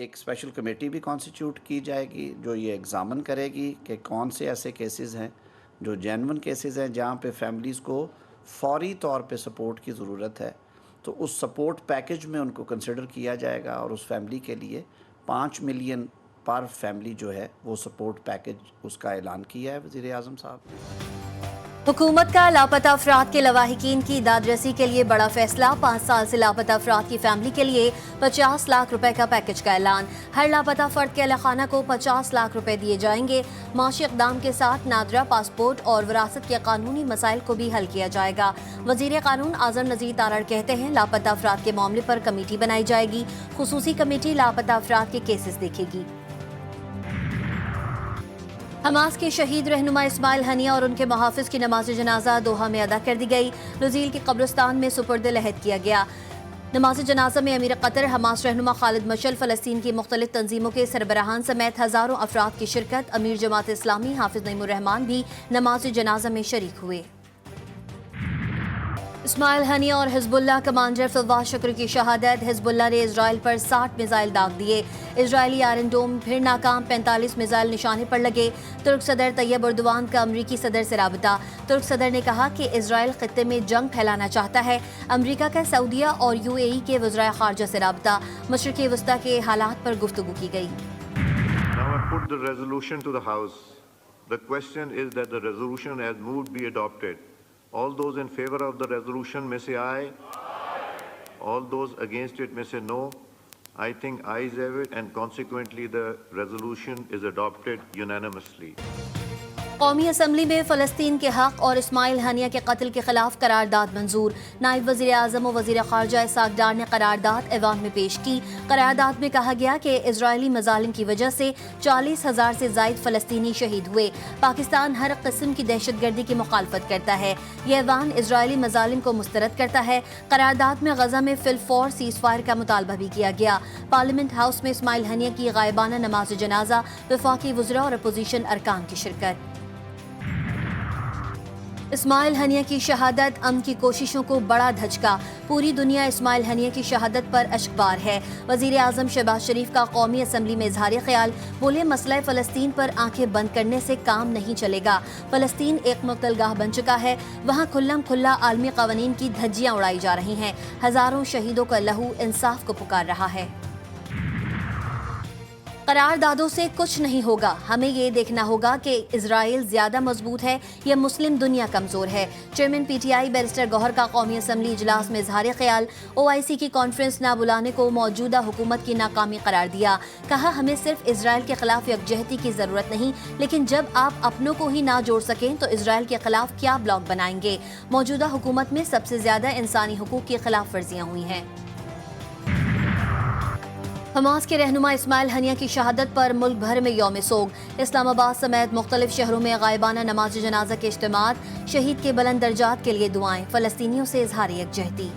ایک special committee بھی constituted کی جائے گی جو یہ ایگزامن کرے گی کہ کون سے ایسے کیسز ہیں جو جینون کیسز ہیں جہاں پہ فیملیز کو فوری طور پہ سپورٹ کی ضرورت ہے، تو اس سپورٹ پیکج میں ان کو کنسیڈر کیا جائے گا اور اس فیملی کے لیے 5 ملین پر فیملی جو ہے وہ سپورٹ پیکج اس کا اعلان کیا ہے وزیر اعظم صاحب نے۔ حکومت کا لاپتہ افراد کے لواحقین کی داد رسی کے لیے بڑا فیصلہ، 5 سال سے لاپتہ افراد کی فیملی کے لیے 50 لاکھ روپے کا پیکج کا اعلان۔ ہر لاپتہ فرد کے اہل خانہ کو 50 لاکھ روپے دیے جائیں گے۔ معاشی اقدام کے ساتھ نادرہ پاسپورٹ اور وراثت کے قانونی مسائل کو بھی حل کیا جائے گا۔ وزیر قانون اعظم نذیر تارڑ کہتے ہیں لاپتہ افراد کے معاملے پر کمیٹی بنائی جائے گی، خصوصی کمیٹی لاپتہ افراد کے کیسز دیکھے گی۔ حماس کے شہید رہنما اسماعیل ہنیہ اور ان کے محافظ کی نماز جنازہ دوحہ میں ادا کر دی گئی، نزیل کی قبرستان میں سپرد لحد کیا گیا۔ نماز جنازہ میں امیر قطر حماس رہنما خالد مشعل، فلسطین کی مختلف تنظیموں کے سربراہان سمیت ہزاروں افراد کی شرکت، امیر جماعت اسلامی حافظ نعیم الرحمان بھی نماز جنازہ میں شریک ہوئے۔ اسماعیل ہنیہ اور حزب اللہ کمانڈر فواز شکر کی شہادت، حزب اللہ نے اسرائیل پر 60 میزائل داغ دیے، اسرائیلی آئرن ڈوم پھر ناکام، 45 میزائل نشانے پر لگے۔ ترک صدر طیب اردوان کا امریکی صدر سے رابطہ، ترک صدر نے کہا کہ اسرائیل خطے میں جنگ پھیلانا چاہتا ہے۔ امریکہ کا سعودیہ اور UAE کے وزرائے خارجہ سے رابطہ، مشرق وسطی کے حالات پر گفتگو کی گئی۔ Now I put the resolution to the House. The question is that the resolution as moved be adopted. All those in favor of the resolution may say aye. All those against it may say no. I think ayes have it, and consequently the resolution is adopted unanimously. قومی assembly میں فلسطین کے حق اور اسماعیل ہنیہ کے قتل کے خلاف قرارداد منظور، نائب وزیر اعظم و وزیر خارجہ اسحاق ڈار نے قرارداد ایوان میں پیش کی۔ قرارداد میں کہا گیا کہ اسرائیلی مظالم کی وجہ سے 40,000 سے زائد فلسطینی شہید ہوئے۔ پاکستان ہر قسم کی دہشت گردی کی مخالفت کرتا ہے۔ یہ ایوان اسرائیلی مظالم کو مسترد کرتا ہے۔ قرارداد میں غزہ میں فی الفور سیز فائر کا مطالبہ بھی کیا گیا۔ پارلیمنٹ ہاؤس میں اسماعیل ہنیہ کی غائبانہ نماز جنازہ، وفاقی وزراء اور اپوزیشن ارکان کی شرکت۔ اسماعیل ہنیہ کی شہادت امن کی کوششوں کو بڑا دھچکا، پوری دنیا اسماعیل ہنیہ کی شہادت پر اشکبار ہے۔ وزیر اعظم شہباز شریف کا قومی اسمبلی میں اظہار خیال، بولے مسئلہ فلسطین پر آنکھیں بند کرنے سے کام نہیں چلے گا۔ فلسطین ایک مقتل گاہ بن چکا ہے، وہاں کھلم کھلا عالمی قوانین کی دھجیاں اڑائی جا رہی ہیں، ہزاروں شہیدوں کا لہو انصاف کو پکار رہا ہے۔ قراردادوں سے کچھ نہیں ہوگا، ہمیں یہ دیکھنا ہوگا کہ اسرائیل زیادہ مضبوط ہے یا مسلم دنیا کمزور ہے۔ چیئرمین PTI بیرسٹر گوہر کا قومی اسمبلی اجلاس میں اظہار خیال، OIC کی کانفرنس نہ بلانے کو موجودہ حکومت کی ناکامی قرار دیا، کہا ہمیں صرف اسرائیل کے خلاف یکجہتی کی ضرورت نہیں، لیکن جب آپ اپنوں کو ہی نہ جوڑ سکیں تو اسرائیل کے خلاف کیا بلاک بنائیں گے۔ موجودہ حکومت میں سب سے زیادہ انسانی حقوق کی خلاف ورزیاں ہوئی ہیں۔ حماس کے رہنما اسماعیل ہنیہ کی شہادت پر ملک بھر میں یوم سوگ، اسلام آباد سمیت مختلف شہروں میں غائبانہ نماز جنازہ کے اجتماعات، شہید کے بلند درجات کے لیے دعائیں، فلسطینیوں سے اظہار یکجہتی۔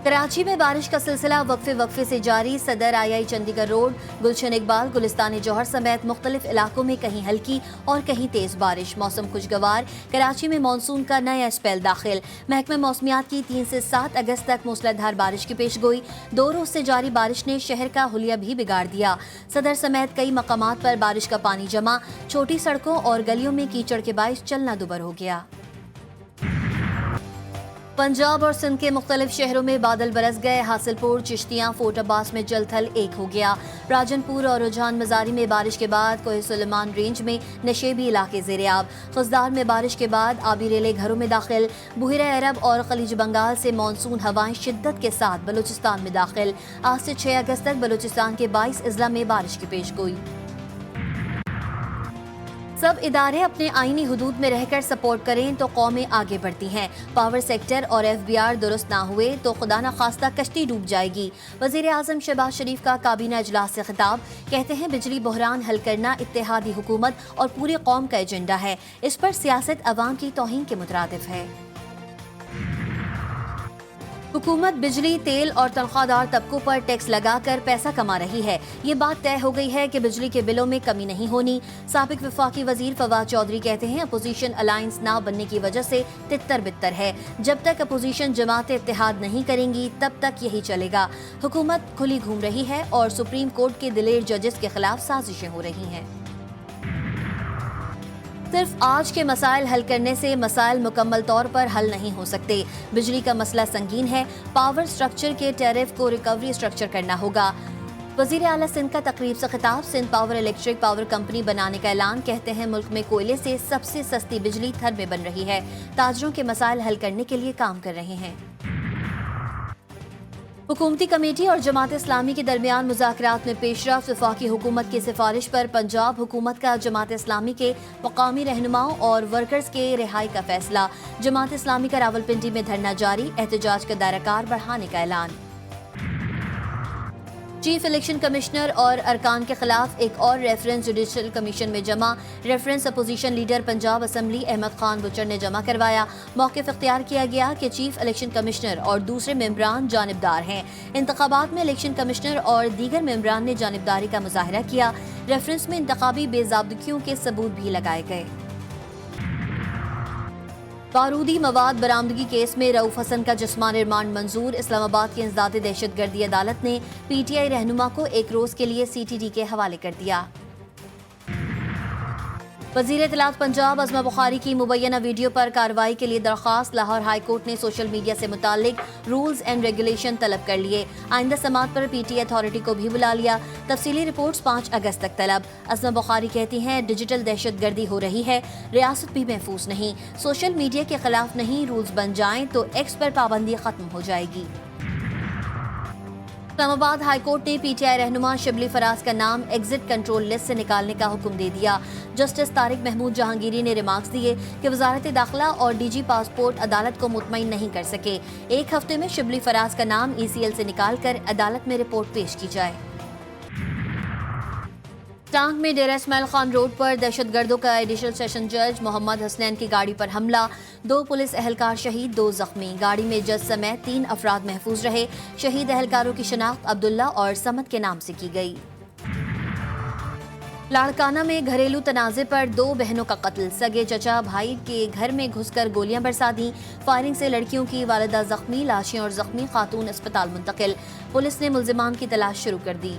کراچی میں بارش کا سلسلہ وقفے سے جاری، صدر II چندی گڑھ روڈ، گلشن اقبال، گلستان جوہر سمیت مختلف علاقوں میں کہیں ہلکی اور کہیں تیز بارش، موسم خوشگوار۔ کراچی میں مانسون کا نیا اسپیل داخل، محکمہ موسمیات کی 3 سے 7 اگست تک موسلادھار بارش کی پیش گوئی۔ 2 روز سے جاری بارش نے شہر کا حلیہ بھی بگاڑ دیا، صدر سمیت کئی مقامات پر بارش کا پانی جمع، چھوٹی سڑکوں اور گلیوں میں کیچڑ کے باعث چلنا دوبر ہو گیا۔ پنجاب اور سندھ کے مختلف شہروں میں بادل برس گئے، حاصل پور، چشتیاں، فورٹ عباس میں جل تھل ایک ہو گیا۔ راجن پور اور رجحان مزاری میں بارش کے بعد کوہ سلیمان رینج میں نشیبی علاقے زیر آب، خضدار میں بارش کے بعد آبی ریلے گھروں میں داخل۔ بحیرہ عرب اور خلیج بنگال سے مانسون ہوائیں شدت کے ساتھ بلوچستان میں داخل، آج سے 6 اگست تک بلوچستان کے 22 اضلاع میں بارش کی پیش گوئی۔ سب ادارے اپنے آئینی حدود میں رہ کر سپورٹ کریں تو قومیں آگے بڑھتی ہیں، پاور سیکٹر اور FBR درست نہ ہوئے تو خدا نخواستہ کشتی ڈوب جائے گی۔ وزیر اعظم شہباز شریف کا کابینہ اجلاس سے خطاب، کہتے ہیں بجلی بحران حل کرنا اتحادی حکومت اور پوری قوم کا ایجنڈا ہے، اس پر سیاست عوام کی توہین کے مترادف ہے۔ हुकूमत बिजली, तेल और तनख्वाहदार तबकों पर टैक्स लगाकर पैसा कमा रही है। ये बात तय हो गई है कि बिजली के बिलों में कमी नहीं होनी। साबिक वफाकी वजीर फवाद चौधरी कहते हैं अपोजिशन अलायंस ना बनने की वजह से तितर बितर है। जब तक अपोजिशन जमातें इत्तेहाद नहीं करेंगी तब तक यही चलेगा। हुकूमत खुली घूम रही है और सुप्रीम कोर्ट के दिलेर जजेस के खिलाफ साजिशें हो रही हैं। सिर्फ आज के मसाइल हल करने से मसाइल मुकम्मल तौर पर हल नहीं हो सकते। बिजली का मसला संगीन है। पावर स्ट्रक्चर के टैरिफ को रिकवरी स्ट्रक्चर करना होगा। वजीर आला सिंध का तकरीब से खिताब। Sindh power electric power company बनाने का ऐलान। कहते हैं मुल्क में कोयले से सबसे सस्ती बिजली थर में बन रही है। ताजरों के मसाइल हल करने के लिए काम कर रहे हैं। हुकूमती कमेटी और जमात इस्लामी के दरमियान मुज़ाकरात में पेशरफ्त। वफाकी हुकूमत की सिफारिश पर पंजाब हुकूमत का जमात इस्लामी के मकामी रहनुमाओं और वर्कर्स के रिहाई का फैसला। जमात इस्लामी का रावलपिंडी में धरना जारी। एहतजाज का दायराकार बढ़ाने का ऐलान। चीफ इलेक्शन कमिश्नर और अरकान के खिलाफ एक और रेफरेंस जुडिशल कमीशन में जमा। Reference opposition leader Punjab assembly Ahmad Khan Bhachar ने जमा करवाया। मौक़िफ़ इख्तियार किया गया कि चीफ इलेक्शन कमिश्नर और दूसरे मेंबरान जानिबदार हैं। इंतखाबात में इलेक्शन कमिश्नर और दीगर मेंबरान ने जानिबदारी का मुजाहरा किया। रेफरेंस में इंतखाबी बेज़ाब्दगियों के सबूत भी लगाए गए। बारूदी मवाद बरामदगी केस में रऊफ हसन का जिस्मानी रिमांड मंजूर। इस्लामाबाद की इंसदाद दहशतगर्दी अदालत ने पीटीआई रहनुमा को एक रोज के लिए सीटीडी के हवाले कर दिया। वज़ीर इत्तलात पंजाब अज़मा बुखारी की मुबैना वीडियो पर कार्रवाई के लिए दरख्वास्त। लाहौर हाई कोर्ट ने सोशल मीडिया से मुतालिक रूल्स एंड रेगुलेशन तलब कर लिए। आइंदा समात पर पीटीआई अथॉरिटी को भी बुला लिया। तफसीली रिपोर्ट्स 5 अगस्त तक तलब। अज़मा बुखारी कहती हैं डिजिटल दहशतगर्दी हो रही है, रियासत भी महफूज नहीं। सोशल मीडिया के खिलाफ नहीं रूल्स बन जाएं तो एक्स पर पाबंदी खत्म हो जाएगी। इस्लामाबाद हाई कोर्ट ने पीटीआई रहनुमा शिबली फराज का नाम एग्जिट कंट्रोल लिस्ट से निकालने का हुक्म दे दिया। जस्टिस तारिक महमूद जहांगीरी ने रिमार्क्स दिए कि वजारत दाखिला और डीजी पासपोर्ट अदालत को मुतमईन नहीं कर सके। एक हफ्ते में शिबली फराज का नाम ईसीएल से निकालकर अदालत में रिपोर्ट पेश की जाए। टांग में डेरा इस्माइल खान रोड पर दहशतगर्दों का एडिशनल सेशन जज मोहम्मद हसनैन की गाड़ी पर हमला। 2 पुलिस एहलकार शहीद, 2 जख्मी। गाड़ी में जज समेत 3 अफराद महफूज रहे। शहीद एहलकारों की शनाख्त अब्दुल्ला और समद के नाम से की गई। लाड़काना में घरेलू तनाज़े पर 2 बहनों का कत्ल। सगे चचा भाई के घर में घुसकर गोलियां बरसा दी। फायरिंग से लड़कियों की वालिदा जख्मी। लाशें और जख्मी खातून अस्पताल मुंतकिल। पुलिस ने मुल्जिमान की तलाश शुरू कर दी।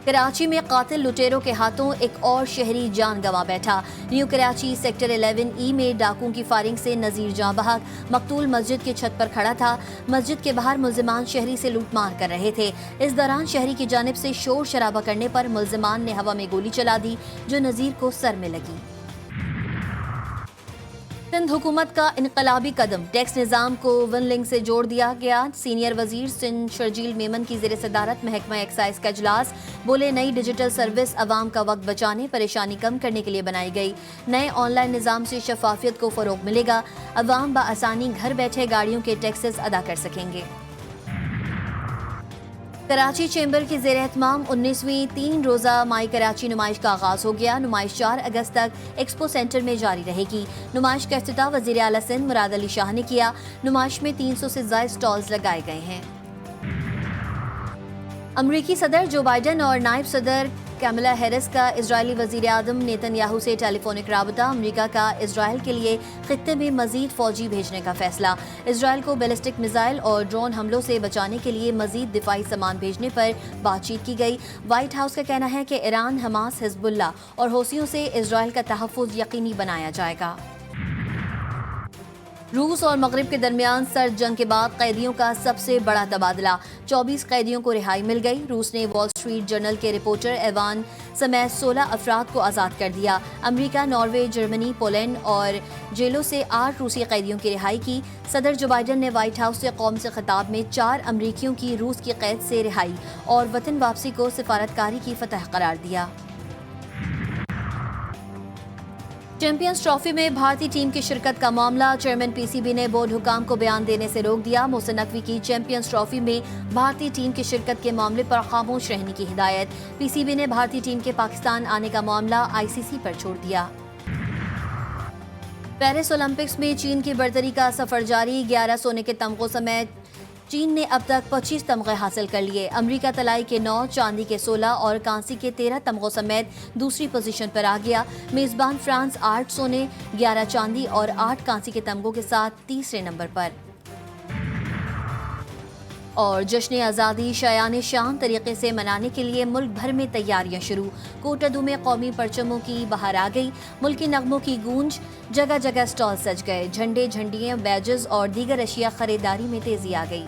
कराची में कातिल लुटेरों के हाथों एक और शहरी जान गंवा बैठा। न्यू कराची सेक्टर 11E में डाकुओं की फायरिंग से नजीर जां बहक। मकतूल मस्जिद की छत पर खड़ा था। मस्जिद के बाहर मुल्जिमान शहरी से लूटमार कर रहे थे। इस दौरान शहरी की जानिब से शोर शराबा करने पर मुल्जिमान ने हवा में गोली चला दी जो नजीर को सर में लगी। सिंध हुकूमत का इनकलाबी कदम। टैक्स निज़ाम को वन लिंक से जोड़ दिया गया। सीनियर वजीर सिंध शर्जील मेमन की ज़ेर सदारत महकमा एक्साइज का इजलास। बोले नई डिजिटल सर्विस अवाम का वक्त बचाने, परेशानी कम करने के लिए बनाई गई। नए ऑनलाइन निज़ाम से शफाफियत को फ़रोग मिलेगा। अवाम बआसानी घर बैठे गाड़ियों के टैक्सेस अदा कर सकेंगे। कराची चैम्बर की ज़ेर एहतमाम 19वीं 3 रोज़ा माई कराची नुमाइश का आगाज़ हो गया। नुमाइश 4 अगस्त तक एक्सपो सेंटर में जारी रहेगी। नुमाइश का इफ्तिताह वज़ीर आला सिंध मुराद अली शाह ने किया। नुमाइश में 300 से ज़ायद स्टॉल्स लगाए गए हैं। अमरीकी सदर जो बाइडन और नायब सदर कैमला हैरिस का इजरायली वज़ीर आज़म नेतन्याहू से टेलीफोनिक राबता। अमरीका का इजराइल के लिए खित्ते में मजीद फौजी भेजने का फैसला। इजराइल को बैलिस्टिक मिसाइल और ड्रोन हमलों से बचाने के लिए मजीद दिफाई सामान भेजने पर बातचीत की गई। व्हाइट हाउस का कहना है कि ईरान, हमास, हिजबुल्ला और हौसियों से इजराइल का तहफ़्फ़ुज़ यकीनी बनाया जाएगा। रूस और मगरिब के दरमियान सर्द जंग के बाद कैदियों का सबसे बड़ा तबादला। 24 कैदियों को रिहाई मिल गई। रूस ने वॉल स्ट्रीट जर्नल के रिपोर्टर एवान समेत 16 अफराद को आज़ाद कर दिया। अमेरिका, नॉर्वे, जर्मनी, पोलैंड और जेलों से 8 रूसी कैदियों की रिहाई की। सदर जो बाइडन ने व्हाइट हाउस से कौम से खिताब में 4 अमरीकियों की रूस की कैद से रिहाई और वतन वापसी को सिफारतकारी की फतह करार दिया। चैंपियंस ट्रॉफी में भारतीय टीम की शिरकत का मामला। चेयरमैन पीसीबी ने बोर्ड हुकाम को बयान देने से रोक दिया। मोहसिन नकवी की चैंपियंस ट्रॉफी में भारतीय टीम की शिरकत के मामले पर खामोश रहने की हिदायत। पीसीबी ने भारतीय टीम के पाकिस्तान आने का मामला आईसीसी पर छोड़ दिया। पेरिस ओलंपिक्स में चीन की बर्तरी का सफर जारी, 11 सोने के तमगों समेत चीन ने अब तक 25 तमगे हासिल कर लिए। अमेरिका तलाई के 9, चांदी के 16 और कांसी के 13 तमगों समेत दूसरी पोजीशन पर आ गया। मेजबान फ्रांस 8 सोने, 11 चांदी और 8 कांसी के तमगों के साथ तीसरे नंबर पर। और जश्न आज़ादी शायान शान तरीके से मनाने के लिए मुल्क भर में तैयारियां शुरू। कोटद्दू में कौमी परचमों की बहार आ गई, मुल्की नगमों की गूंज, जगह जगह स्टॉल सज गए, झंडे, झंडियां, बैजेस और दीगर अशिया खरीदारी में तेजी आ गई।